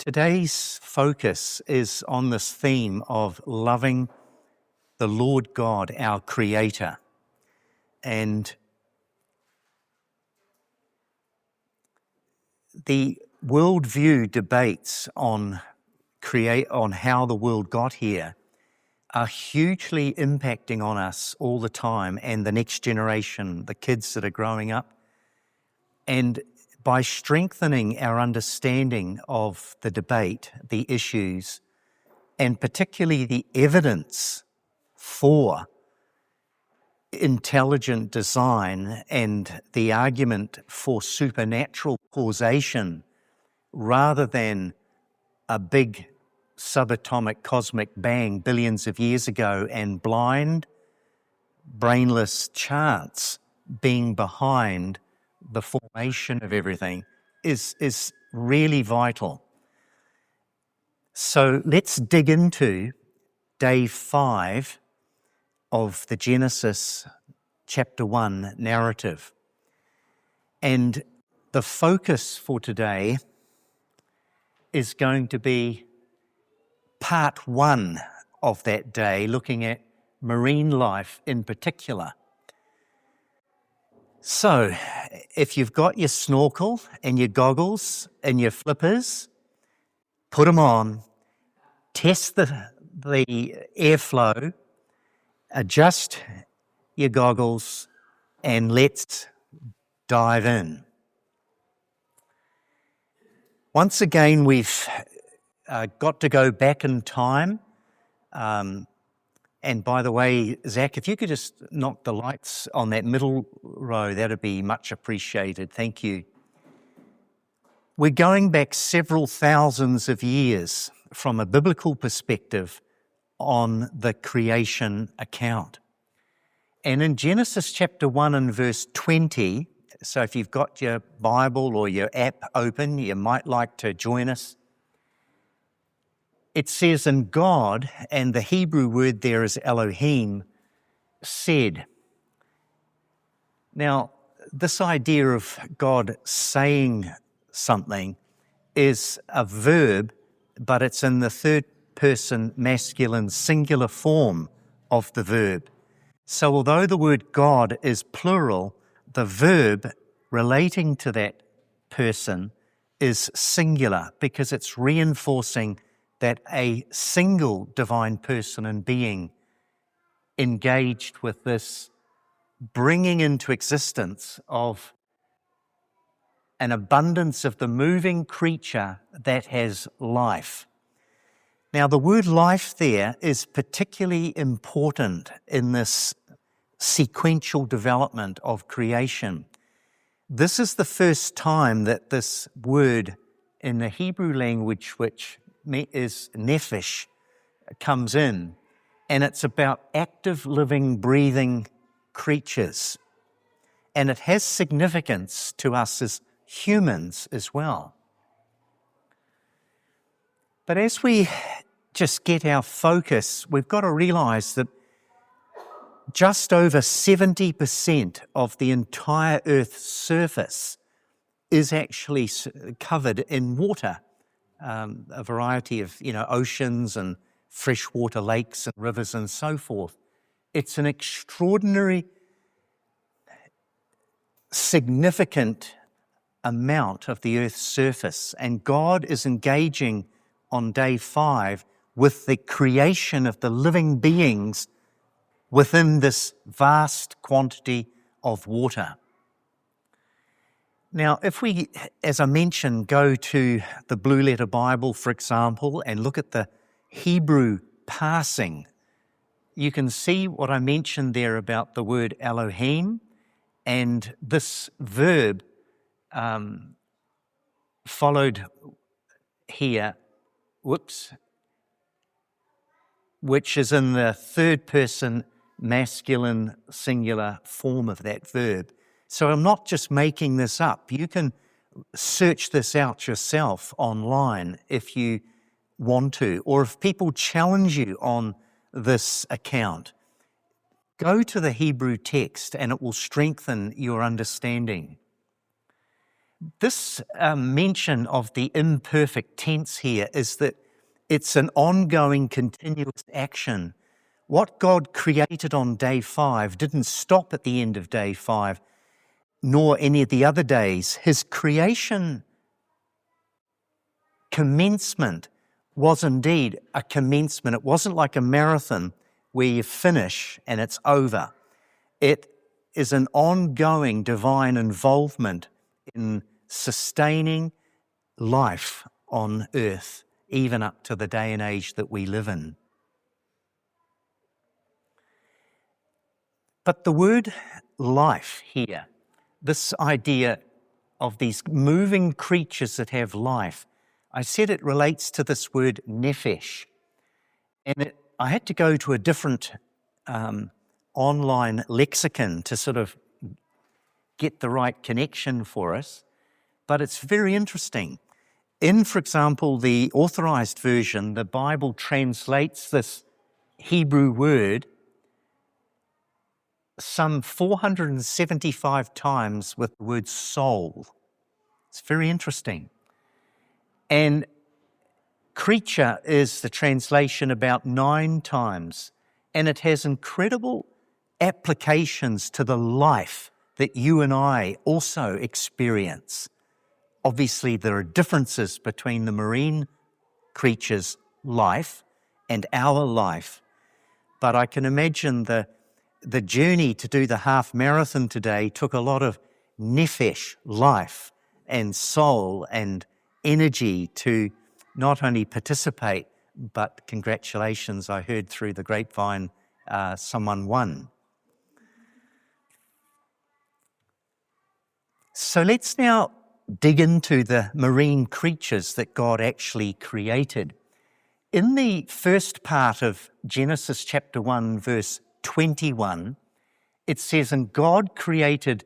Today's focus is on this theme of loving the Lord God, our Creator. And the worldview debates on how the world got here are hugely impacting on us all the time and the next generation, the kids that are growing up. And by strengthening our understanding of the debate, the issues, and particularly the evidence for intelligent design and the argument for supernatural causation rather than a big subatomic cosmic bang billions of years ago and blind, brainless chance being behind the formation of everything is really vital. So let's dig into day 5 of the Genesis chapter 1 narrative. And the focus for today is going to be part 1 of that day, looking at marine life in particular. So, if you've got your snorkel and your goggles and your flippers, put them on, test the airflow, adjust your goggles, and let's dive in. Once again, we've got to go back in time. And by the way, Zach, if you could just knock the lights on that middle row, that'd be much appreciated. Thank you. We're going back several thousands of years from a biblical perspective on the creation account. And in Genesis chapter 1 and verse 20, so if you've got your Bible or your app open, you might like to join us. It says, "And God," and the Hebrew word there is Elohim, "said." Now, this idea of God saying something is a verb, but it's in the third person masculine singular form of the verb. So although the word God is plural, the verb relating to that person is singular because it's reinforcing that a single divine person and being engaged with this bringing into existence of an abundance of the moving creature that has life. Now, the word life there is particularly important in this sequential development of creation. This is the first time that this word in the Hebrew language, which is nephesh, comes in, and it's about active, living, breathing creatures. And it has significance to us as humans as well. But as we just get our focus, we've got to realize that just over 70% of the entire Earth's surface is actually covered in water. A variety of, oceans and freshwater lakes and rivers and so forth. It's an extraordinary, significant amount of the Earth's surface, and God is engaging on day 5 with the creation of the living beings within this vast quantity of water. Now, if we, as I mentioned, go to the Blue Letter Bible, for example, and look at the Hebrew parsing, you can see what I mentioned there about the word Elohim and this verb followed here, which is in the third person masculine singular form of that verb. So I'm not just making this up. You can search this out yourself online if you want to, or if people challenge you on this account. Go to the Hebrew text and it will strengthen your understanding. This mention of the imperfect tense here is that it's an ongoing, continuous action. What God created on day 5 didn't stop at the end of day 5, nor any of the other days. His creation commencement was indeed a commencement. It wasn't like a marathon where you finish and it's over. It is an ongoing divine involvement in sustaining life on earth, even up to the day and age that we live in. But the word life here, this idea of these moving creatures that have life, I said it relates to this word nephesh. And I had to go to a different online lexicon to sort of get the right connection for us. But it's very interesting. In, for example, the Authorized Version, the Bible translates this Hebrew word some 475 times with the word soul. It's very interesting. And creature is the translation about 9 times, and it has incredible applications to the life that you and I also experience. Obviously, there are differences between the marine creature's life and our life, but I can imagine the journey to do the half marathon today took a lot of nephesh, life, and soul and energy to not only participate, but congratulations, I heard through the grapevine, someone won. So let's now dig into the marine creatures that God actually created. In the first part of Genesis chapter 1, verse 21, it says, "And God created,"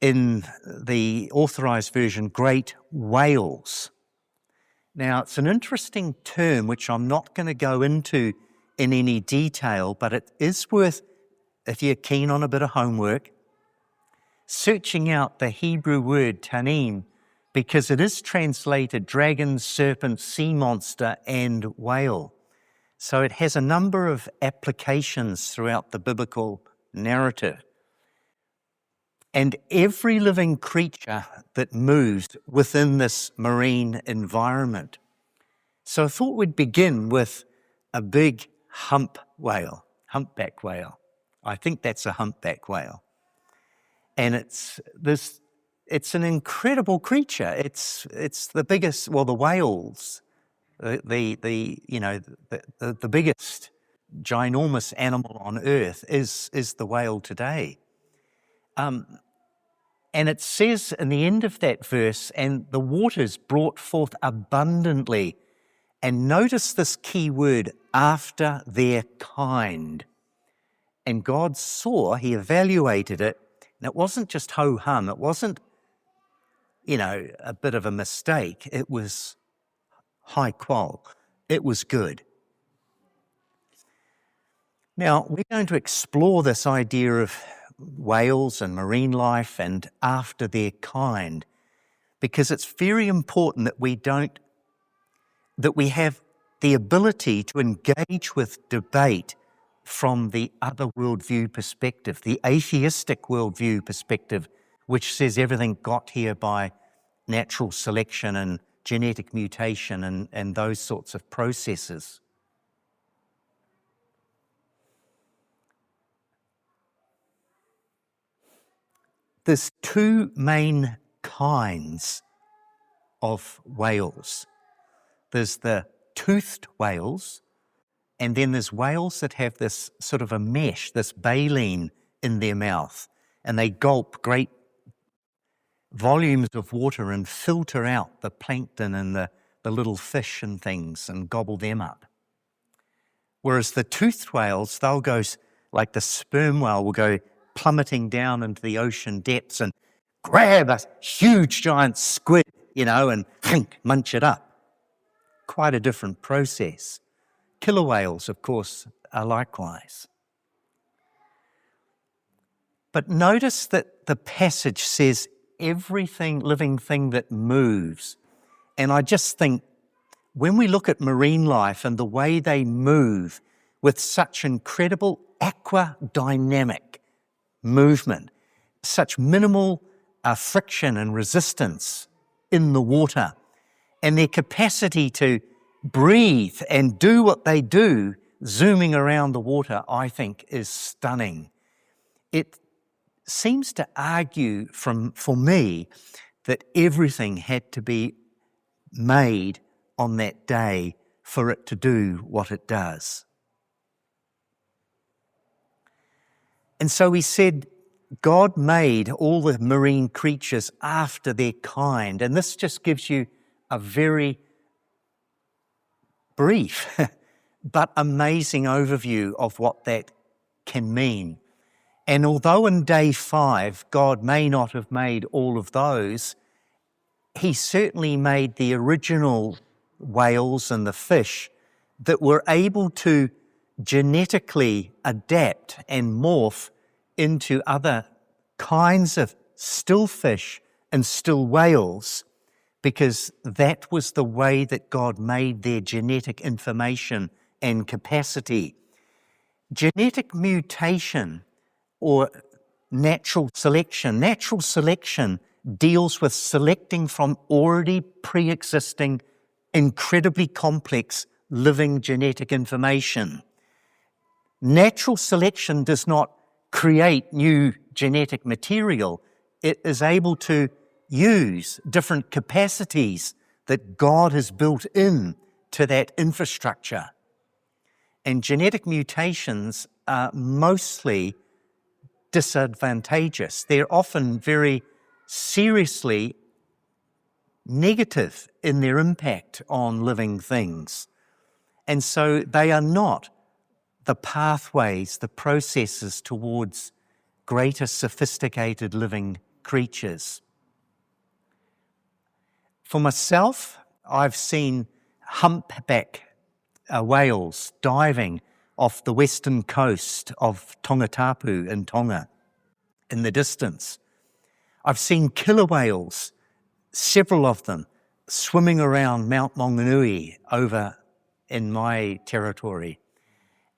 in the Authorized Version, "great whales." Now, it's an interesting term which I'm not going to go into in any detail, but it is worth, if you're keen on a bit of homework, searching out the Hebrew word tanim, because it is translated dragon, serpent, sea monster, and whale. So it has a number of applications throughout the biblical narrative. And every living creature that moves within this marine environment. So I thought we'd begin with a big humpback whale. I think that's a humpback whale. And it's an incredible creature. It's the biggest, well, the whales, the biggest ginormous animal on earth is the whale today. And it says in the end of that verse, "And the waters brought forth abundantly." And notice this key word, "after their kind." And God saw, he evaluated it, and it wasn't just ho-hum, it wasn't, a bit of a mistake. It was high qual. It was good. Now, we're going to explore this idea of whales and marine life and after their kind, because it's very important that we have the ability to engage with debate from the other worldview perspective, the atheistic worldview perspective, which says everything got here by natural selection and genetic mutation and those sorts of processes. There's 2 main kinds of whales. There's the toothed whales, and then there's whales that have this sort of a mesh, this baleen in their mouth, and they gulp great volumes of water and filter out the plankton and the little fish and things and gobble them up. Whereas the toothed whales, they'll go, like the sperm whale will go plummeting down into the ocean depths and grab a huge giant squid, and munch it up. Quite a different process. Killer whales, of course, are likewise. But notice that the passage says everything, living thing that moves. And I just think when we look at marine life and the way they move with such incredible aquadynamic movement, such minimal friction and resistance in the water, and their capacity to breathe and do what they do, zooming around the water, I think is stunning. It seems to argue for me that everything had to be made on that day for it to do what it does. And so he said, God made all the marine creatures after their kind. And this just gives you a very brief but amazing overview of what that can mean. And although in day 5, God may not have made all of those, he certainly made the original whales and the fish that were able to genetically adapt and morph into other kinds of still fish and still whales, because that was the way that God made their genetic information and capacity. Genetic mutation or natural selection deals with selecting from already pre-existing, incredibly complex living genetic information. Natural selection does not create new genetic material. It is able to use different capacities that God has built in to that infrastructure. And genetic mutations are mostly disadvantageous. They're often very seriously negative in their impact on living things. And so they are not the pathways, the processes towards greater sophisticated living creatures. For myself, I've seen humpback whales diving off the western coast of Tongatapu in Tonga in the distance. I've seen killer whales, several of them, swimming around Mount Maunganui over in my territory.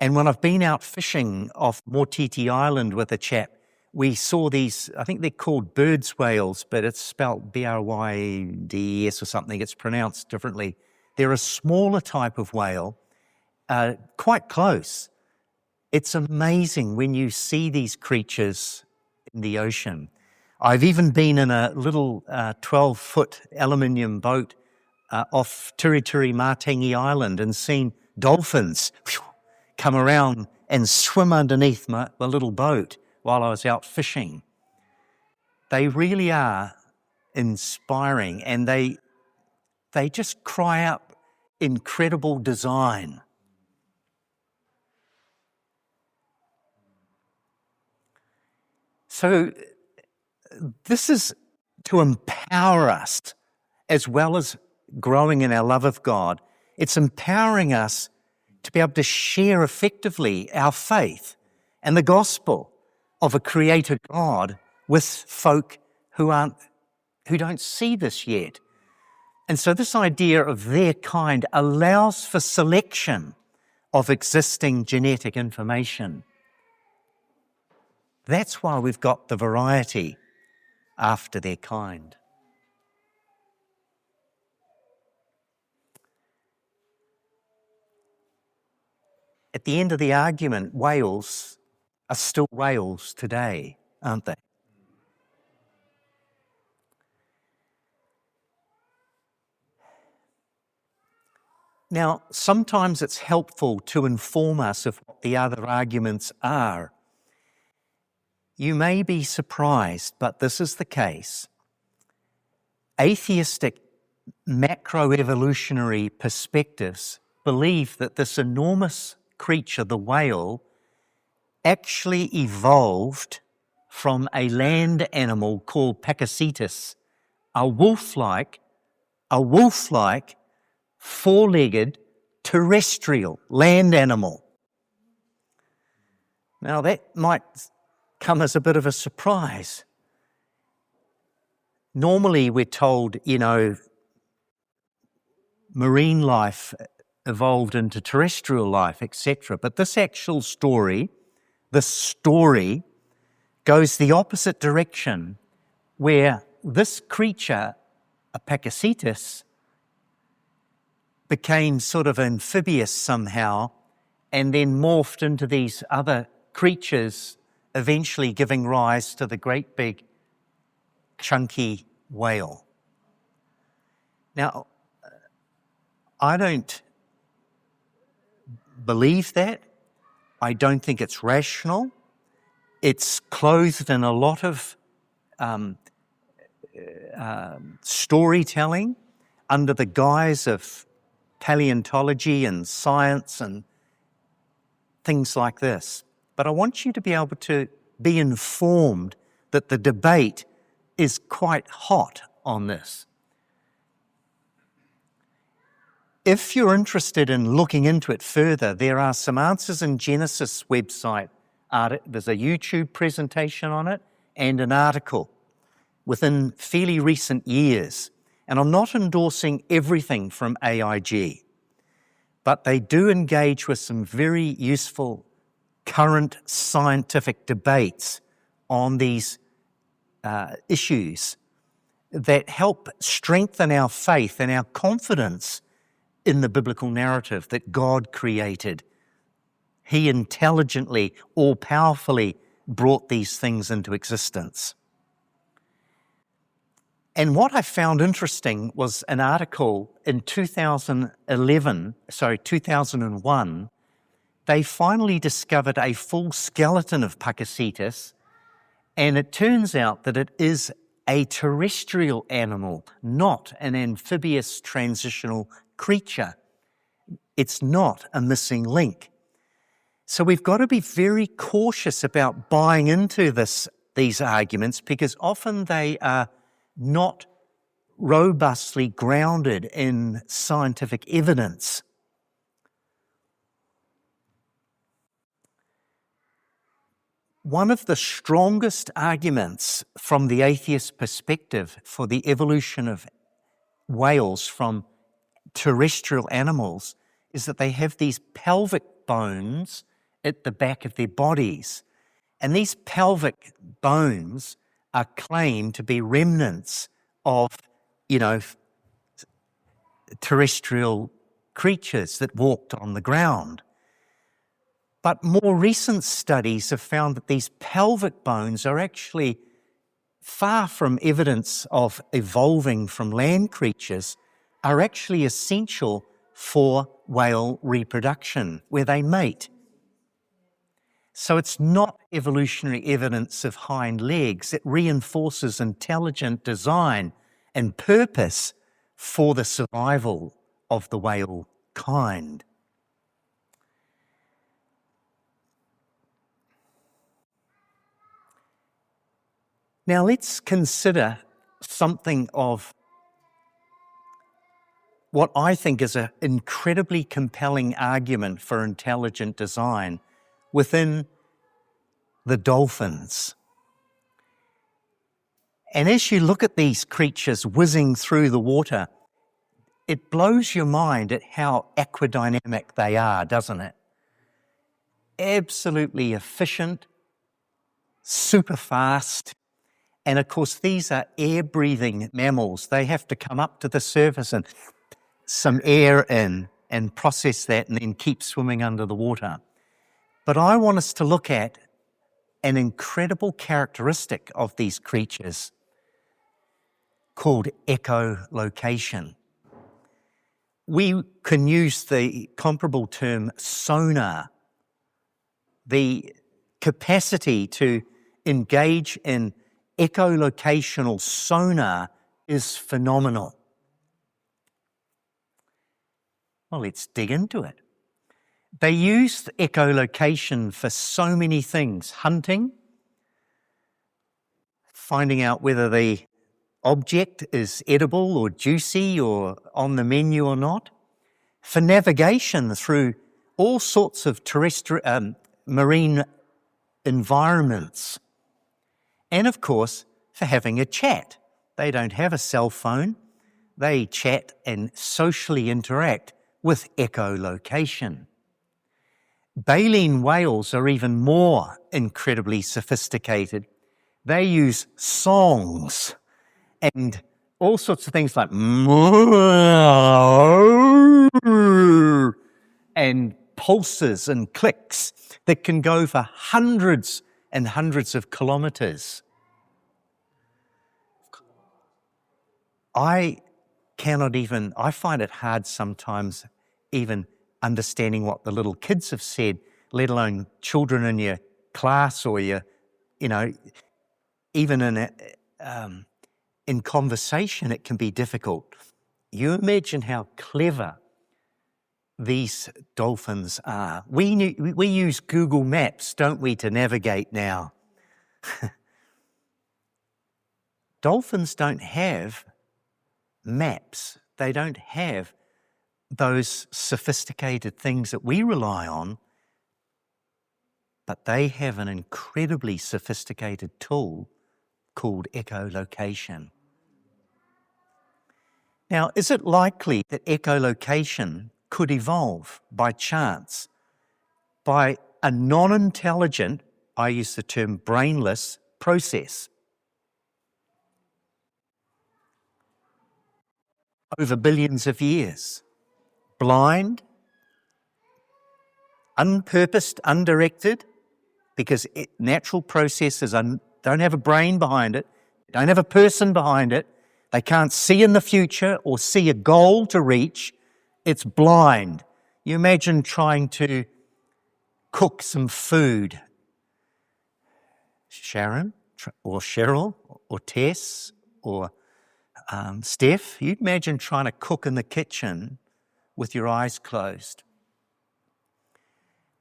And when I've been out fishing off Motiti Island with a chap, we saw these, I think they're called bird's whales, but it's spelt B-R-Y-D-S or something. It's pronounced differently. They're a smaller type of whale, quite close. It's amazing when you see these creatures in the ocean. I've even been in a little 12-foot aluminium boat off Tiritiri Matangi Island and seen dolphins come around and swim underneath the little boat while I was out fishing. They really are inspiring, and they just cry out incredible design. So this is to empower us as well as growing in our love of God. It's empowering us to be able to share effectively our faith and the gospel of a creator God with folk who don't see this yet. And so this idea of their kind allows for selection of existing genetic information. That's why we've got the variety after their kind. At the end of the argument, whales are still whales today, aren't they? Now, sometimes it's helpful to inform us of what the other arguments are. You may be surprised, but this is the case. Atheistic macroevolutionary perspectives believe that this enormous creature, the whale, actually evolved from a land animal called Pakicetus, a wolf-like, four-legged, terrestrial land animal. Now that might come as a bit of a surprise. Normally we're told, marine life evolved into terrestrial life, etc. But this actual story, goes the opposite direction, where this creature, Apacacetus, became sort of amphibious somehow and then morphed into these other creatures, eventually giving rise to the great big chunky whale. Now, I don't believe that. I don't think it's rational. It's clothed in a lot of storytelling under the guise of paleontology and science and things like this. But I want you to be able to be informed that the debate is quite hot on this. If you're interested in looking into it further, there are some Answers in Genesis website. There's a YouTube presentation on it and an article within fairly recent years. And I'm not endorsing everything from AIG, but they do engage with some very useful current scientific debates on these issues that help strengthen our faith and our confidence in the biblical narrative that God created. He intelligently, all-powerfully brought these things into existence. And what I found interesting was an article in 2001, they finally discovered a full skeleton of Pakicetus, and it turns out that it is a terrestrial animal, not an amphibious transitional creature. It's not a missing link. So we've got to be very cautious about buying into these arguments, because often they are not robustly grounded in scientific evidence. One of the strongest arguments from the atheist perspective for the evolution of whales from terrestrial animals is that they have these pelvic bones at the back of their bodies. And these pelvic bones are claimed to be remnants of, terrestrial creatures that walked on the ground. But more recent studies have found that these pelvic bones are actually far from evidence of evolving from land creatures, are actually essential for whale reproduction, where they mate. So it's not evolutionary evidence of hind legs. It reinforces intelligent design and purpose for the survival of the whale kind. Now let's consider something of what I think is an incredibly compelling argument for intelligent design within the dolphins. And as you look at these creatures whizzing through the water, it blows your mind at how aquadynamic they are, doesn't it? Absolutely efficient, super fast. And of course, these are air-breathing mammals. They have to come up to the surface and some air in and process that and then keep swimming under the water. But I want us to look at an incredible characteristic of these creatures called echolocation. We can use the comparable term sonar. The capacity to engage in echolocational sonar is phenomenal. Well, let's dig into it. They use echolocation for so many things: hunting, finding out whether the object is edible or juicy or on the menu or not, for navigation through all sorts of terrestrial, marine environments, and of course, for having a chat. They don't have a cell phone. They chat and socially interact with echolocation. Baleen whales are even more incredibly sophisticated. They use songs and all sorts of things like and pulses and clicks that can go for hundreds and hundreds of kilometres. I find it hard sometimes even understanding what the little kids have said, let alone children in your class or even in conversation it can be difficult. You imagine how clever these dolphins are. We use Google Maps, don't we, to navigate now? Dolphins don't have maps. They don't have those sophisticated things that we rely on, but they have an incredibly sophisticated tool called echolocation. Now, is it likely that echolocation could evolve by chance, by a non-intelligent, I use the term brainless, process over billions of years? Blind, unpurposed, undirected, because natural processes don't have a brain behind it, don't have a person behind it, they can't see in the future or see a goal to reach. It's blind. You imagine trying to cook some food. Sharon or Cheryl or Tess or Steph, you'd imagine trying to cook in the kitchen with your eyes closed.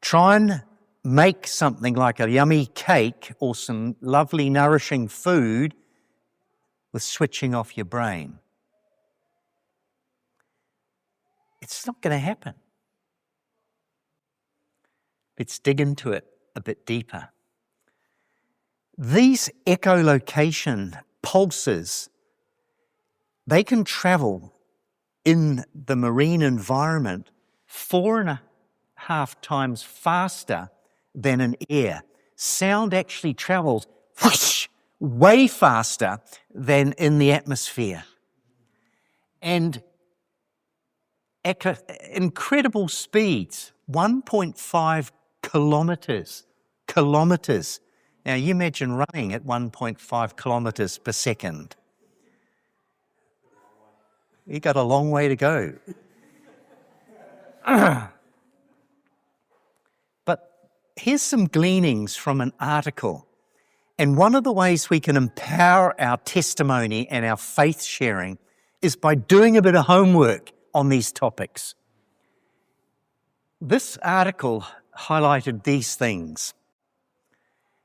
Try and make something like a yummy cake or some lovely nourishing food with switching off your brain. It's not going to happen. Let's dig into it a bit deeper. These echolocation pulses, they can travel in the marine environment 4.5 times faster than in air. Sound actually travels whoosh, way faster than in the atmosphere. And incredible speeds, 1.5 kilometres. Now you imagine running at 1.5 kilometres per second. You got a long way to go. But here's some gleanings from an article. And one of the ways we can empower our testimony and our faith sharing is by doing a bit of homework on these topics. This article highlighted these things.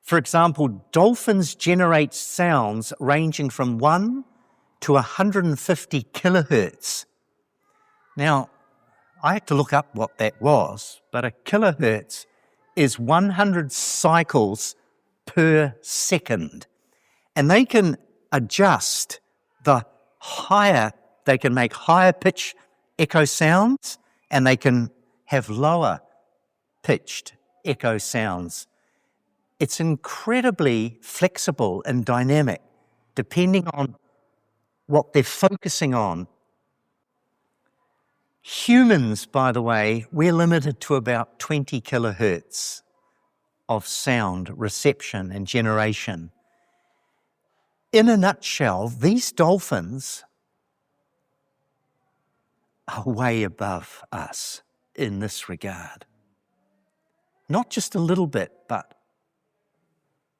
For example, dolphins generate sounds ranging from 1 to 150 kilohertz. Now, I had to look up what that was, but a kilohertz is 100 cycles per second. And they can adjust they can make higher pitch echo sounds and they can have lower pitched echo sounds. It's incredibly flexible and dynamic depending on what they're focusing on. Humans, by the way, we're limited to about 20 kilohertz of sound reception and generation. In a nutshell, these dolphins are way above us in this regard. Not just a little bit, but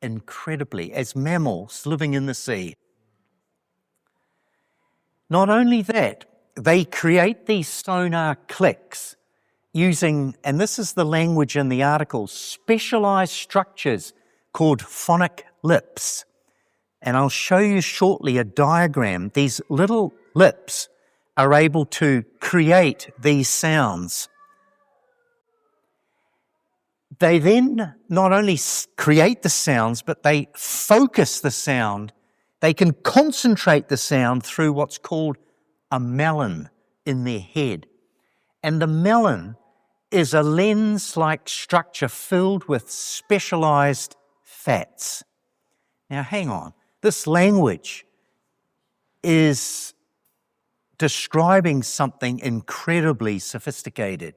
incredibly, as mammals living in the sea. Not only that, they create these sonar clicks using, and this is the language in the article, specialized structures called phonic lips. And I'll show you shortly a diagram. These little lips are able to create these sounds. They then not only create the sounds, but they focus the sound They can concentrate the sound through what's called a melon in their head. And the melon is a lens-like structure filled with specialized fats. Now, hang on. This language is describing something incredibly sophisticated.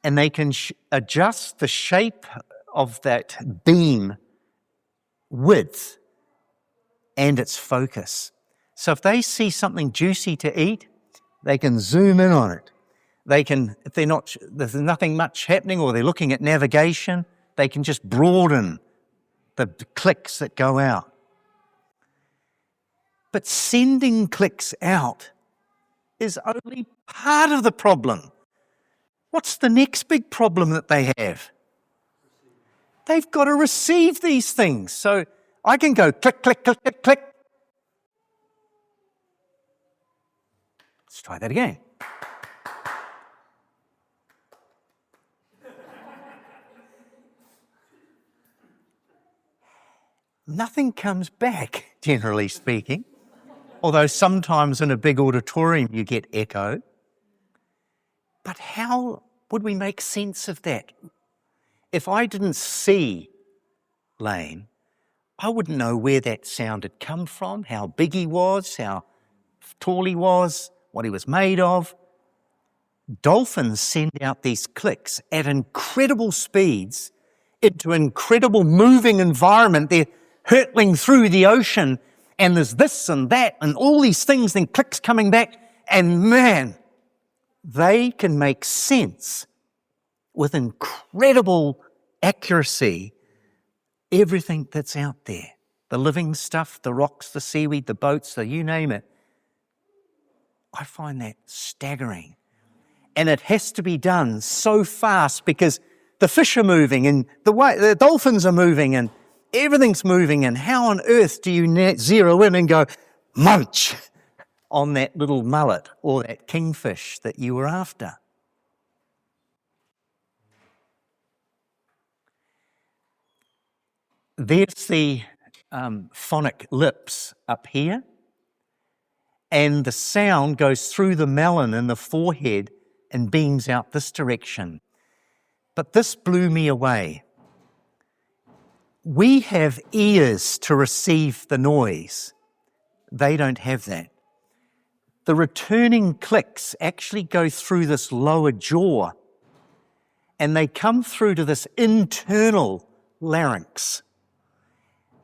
And they can adjust the shape of that beam width and its focus. So if they see something juicy to eat, they can zoom in on it. They can, if there's nothing much happening or they're looking at navigation, they can just broaden the clicks that go out. But sending clicks out is only part of the problem. What's the next big problem that they have? They've got to receive these things. So I can go click, click, click, click, click. Let's try that again. Nothing comes back, generally speaking, although sometimes in a big auditorium you get echo. But how would we make sense of that? If I didn't see Lane, I wouldn't know where that sound had come from, how big he was, how tall he was, what he was made of. Dolphins send out these clicks at incredible speeds into incredible moving environment. They're hurtling through the ocean, and there's this and that and all these things, then clicks coming back, and man, they can make sense with incredible accuracy everything that's out there. The living stuff, the rocks, the seaweed, the boats, you name it. I find that staggering. And it has to be done so fast because the fish are moving and the dolphins are moving and everything's moving. And how on earth do you zero in and go, munch on that little mullet or that kingfish that you were after? There's the phonic lips up here, and the sound goes through the melon in the forehead and beams out this direction. But this blew me away. We have ears to receive the noise. They don't have that. The returning clicks actually go through this lower jaw, and they come through to this internal larynx.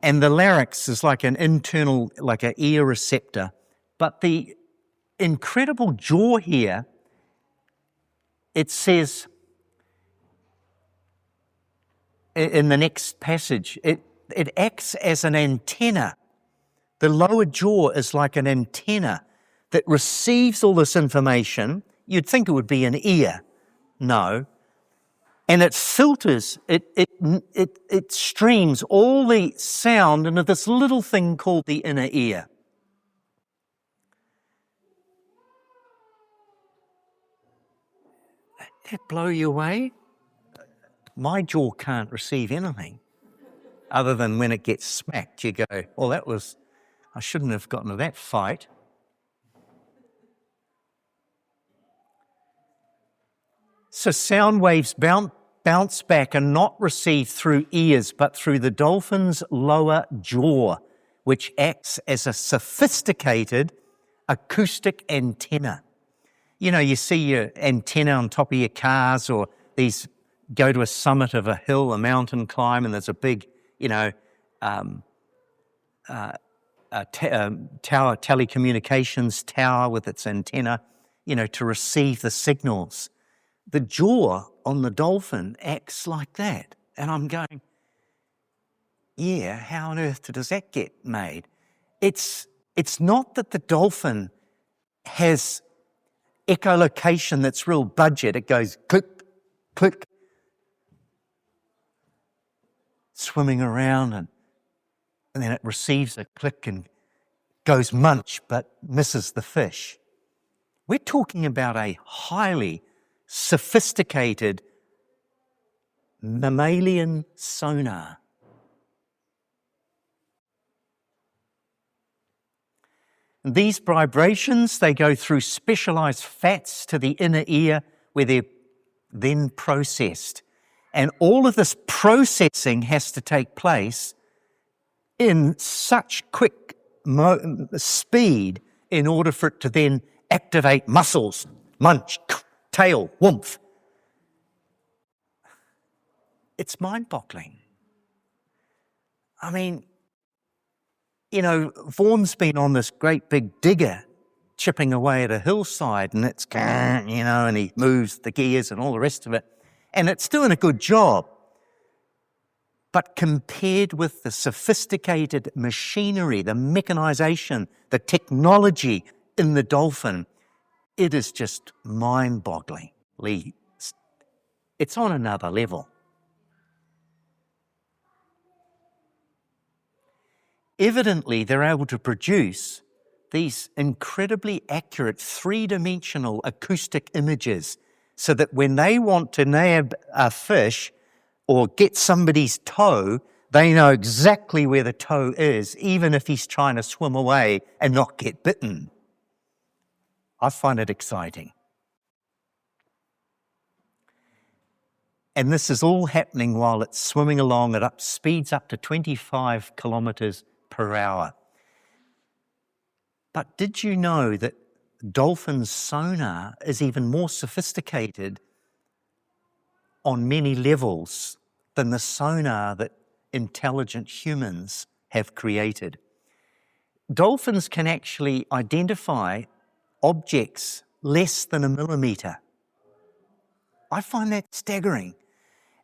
And the larynx is like an internal, like an ear receptor. But the incredible jaw here, it says in the next passage, it acts as an antenna. The lower jaw is like an antenna that receives all this information. You'd think it would be an ear. No. And it filters, it streams all the sound into this little thing called the inner ear. Does that blow you away? My jaw can't receive anything other than when it gets smacked. You go, well, I shouldn't have gotten to that fight. So sound waves bounce back and not received through ears, but through the dolphin's lower jaw, which acts as a sophisticated acoustic antenna. You know, you see your antenna on top of your cars, or these go to a summit of a hill, a mountain climb, and there's a big, telecommunications tower with its antenna, to receive the signals. The jaw on the dolphin acts like that. And I'm going, yeah, how on earth does that get made? It's not that the dolphin has echolocation that's real budget. It goes click, click, swimming around, and then it receives a click and goes munch, but misses the fish. We're talking about a highly sophisticated mammalian sonar. And these vibrations, they go through specialized fats to the inner ear where they're then processed. And all of this processing has to take place in such quick speed in order for it to then activate muscles, munch, tail, woomph. It's mind-boggling. I mean, you know, Vaughan's been on this great big digger chipping away at a hillside, and it's, you know, and he moves the gears and all the rest of it, and it's doing a good job. But compared with the sophisticated machinery, the mechanization, the technology in the dolphin, it is just mind-bogglingly. It's on another level. Evidently, they're able to produce these incredibly accurate three-dimensional acoustic images so that when they want to nab a fish or get somebody's toe, they know exactly where the toe is, even if he's trying to swim away and not get bitten. I find it exciting. And this is all happening while it's swimming along at speeds up to 25 kilometers per hour. But did you know that dolphins' sonar is even more sophisticated on many levels than the sonar that intelligent humans have created? Dolphins can actually identify objects less than a millimeter. I find that staggering.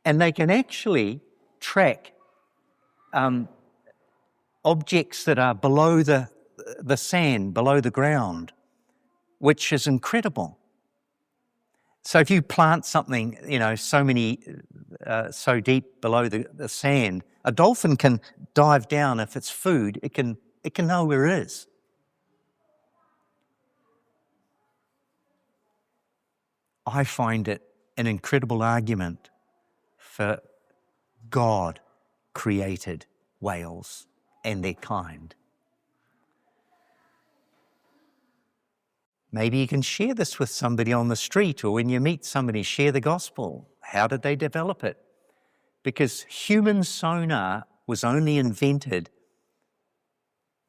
And they can actually track objects that are below the sand, below the ground, which is incredible. So if you plant something, you know, so deep below the sand, a dolphin can dive down. If it's food, it can know where it is. I find it an incredible argument for God created whales and their kind. Maybe you can share this with somebody on the street, or when you meet somebody, share the gospel. How did they develop it? Because human sonar was only invented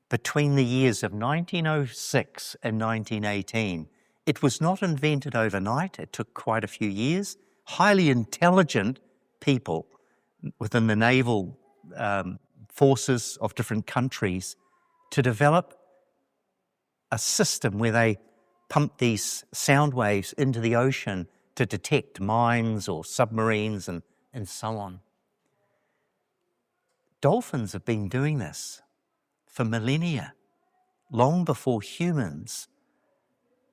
between the years of 1906 and 1918. It was not invented overnight. It took quite a few years. Highly intelligent people within the naval forces of different countries to develop a system where they pump these sound waves into the ocean to detect mines or submarines and so on. Dolphins have been doing this for millennia, long before humans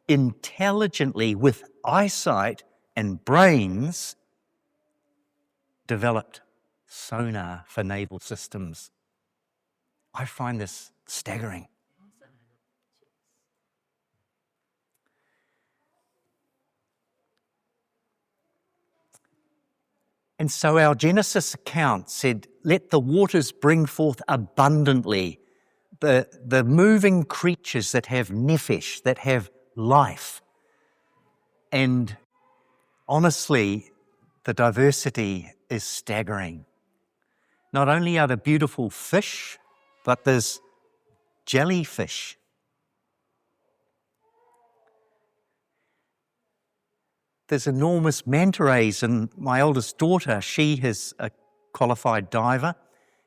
intelligently, with eyesight and brains, developed sonar for naval systems. I find this staggering. And so our Genesis account said, let the waters bring forth abundantly the moving creatures that have nephesh, that have life. And honestly, the diversity is staggering. Not only are there beautiful fish, but there's jellyfish. There's enormous manta rays, and my oldest daughter, she is a qualified diver,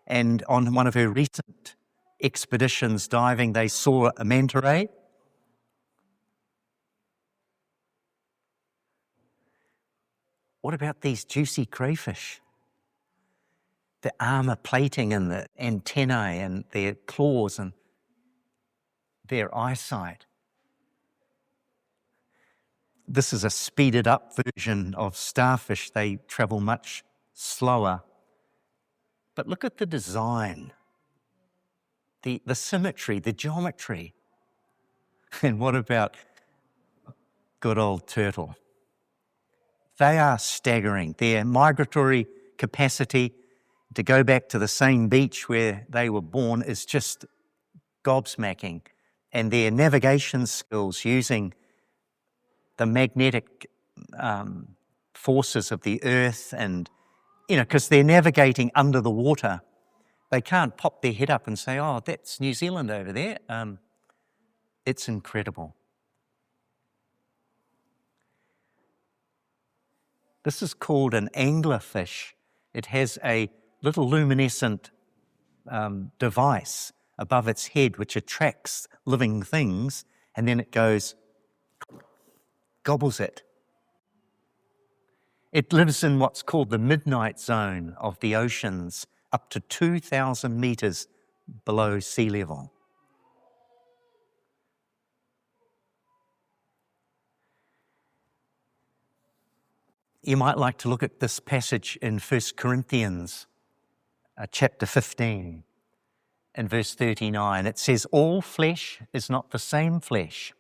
and on one of her recent expeditions diving, they saw a manta ray. What about these juicy crayfish? The armor plating and the antennae and their claws and their eyesight. This is a speeded up version of starfish. They travel much slower. But look at the design, the symmetry, the geometry. And what about good old turtle? They are staggering. They're migratory capacity to go back to the same beach where they were born is just gobsmacking. And their navigation skills using the magnetic forces of the earth and, because they're navigating under the water, they can't pop their head up and say, oh, that's New Zealand over there. It's incredible. This is called an anglerfish. It has a little luminescent device above its head which attracts living things, and then it goes, gobbles it. It lives in what's called the midnight zone of the oceans, up to 2,000 metres below sea level. You might like to look at this passage in 1 Corinthians chapter 15 and verse 39. It says, all flesh is not the same flesh,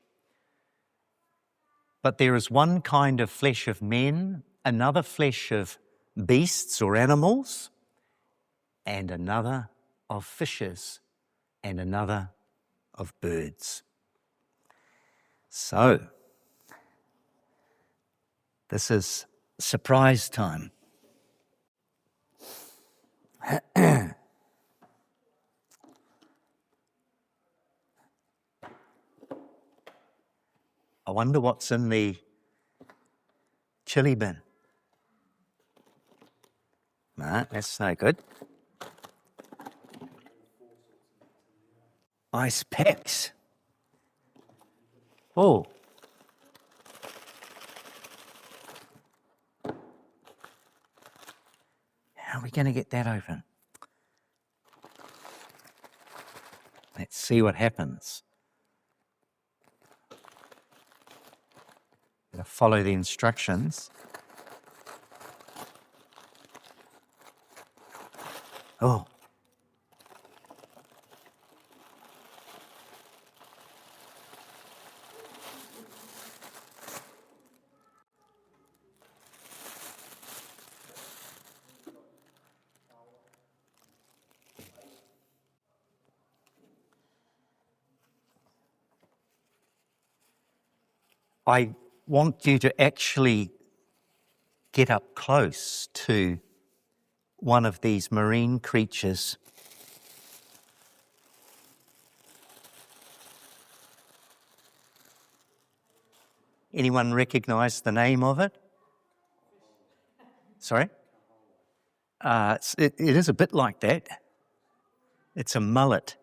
but there is one kind of flesh of men, another flesh of beasts or animals, and another of fishes, and another of birds. So, this is surprise time. I wonder what's in the chili bin. No, that's no good. Ice packs. Oh. How are we going to get that open? Let's see what happens. Follow the instructions. Oh. I want you to actually get up close to one of these marine creatures. Anyone recognise the name of it? Sorry? It is a bit like that. It's a mullet.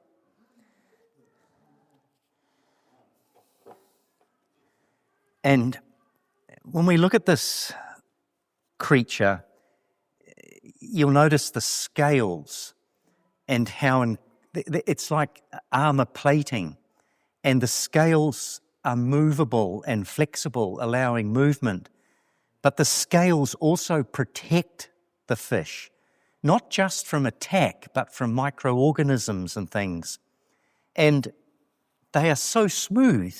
And when we look at this creature, you'll notice the scales and how it's like armour plating, and the scales are movable and flexible, allowing movement. But the scales also protect the fish, not just from attack, but from microorganisms and things. And they are so smooth.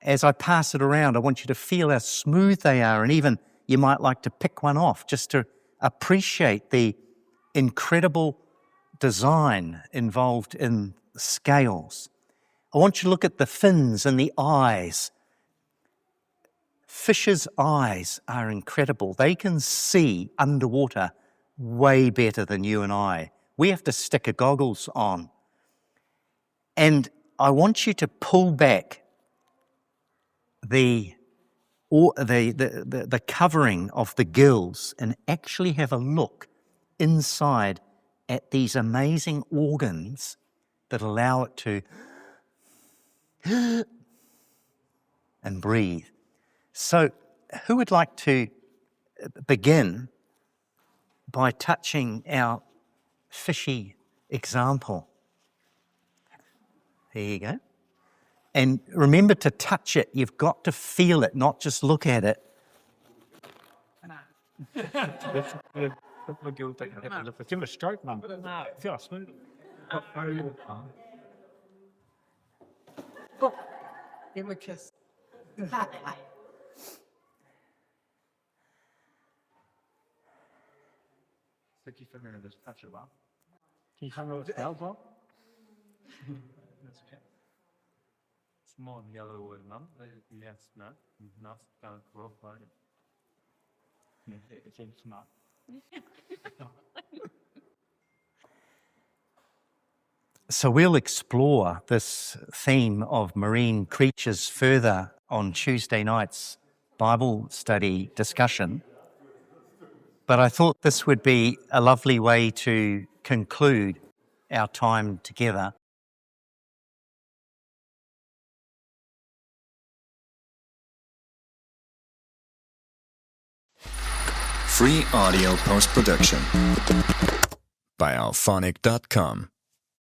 As I pass it around, I want you to feel how smooth they are, and even you might like to pick one off just to appreciate the incredible design involved in scales. I want you to look at the fins and the eyes. Fish's eyes are incredible. They can see underwater way better than you and I. We have to stick our goggles on. And I want you to pull back the covering of the gills and actually have a look inside at these amazing organs that allow it to and breathe. So, who would like to begin by touching our fishy example? There you go. And remember to touch it. You've got to feel it, not just look at it. Give it a stroke, Mum. No. Feel smooth. Give him a kiss. Stick your finger in this patch of Can you tell me what it smells like? That's okay. It's more yellow wood, mum. Yes, no. Not kind of rough, right? It seems smart. So we'll explore this theme of marine creatures further on Tuesday night's Bible study discussion. But I thought this would be a lovely way to conclude our time together. Free audio post-production by alphonic.com.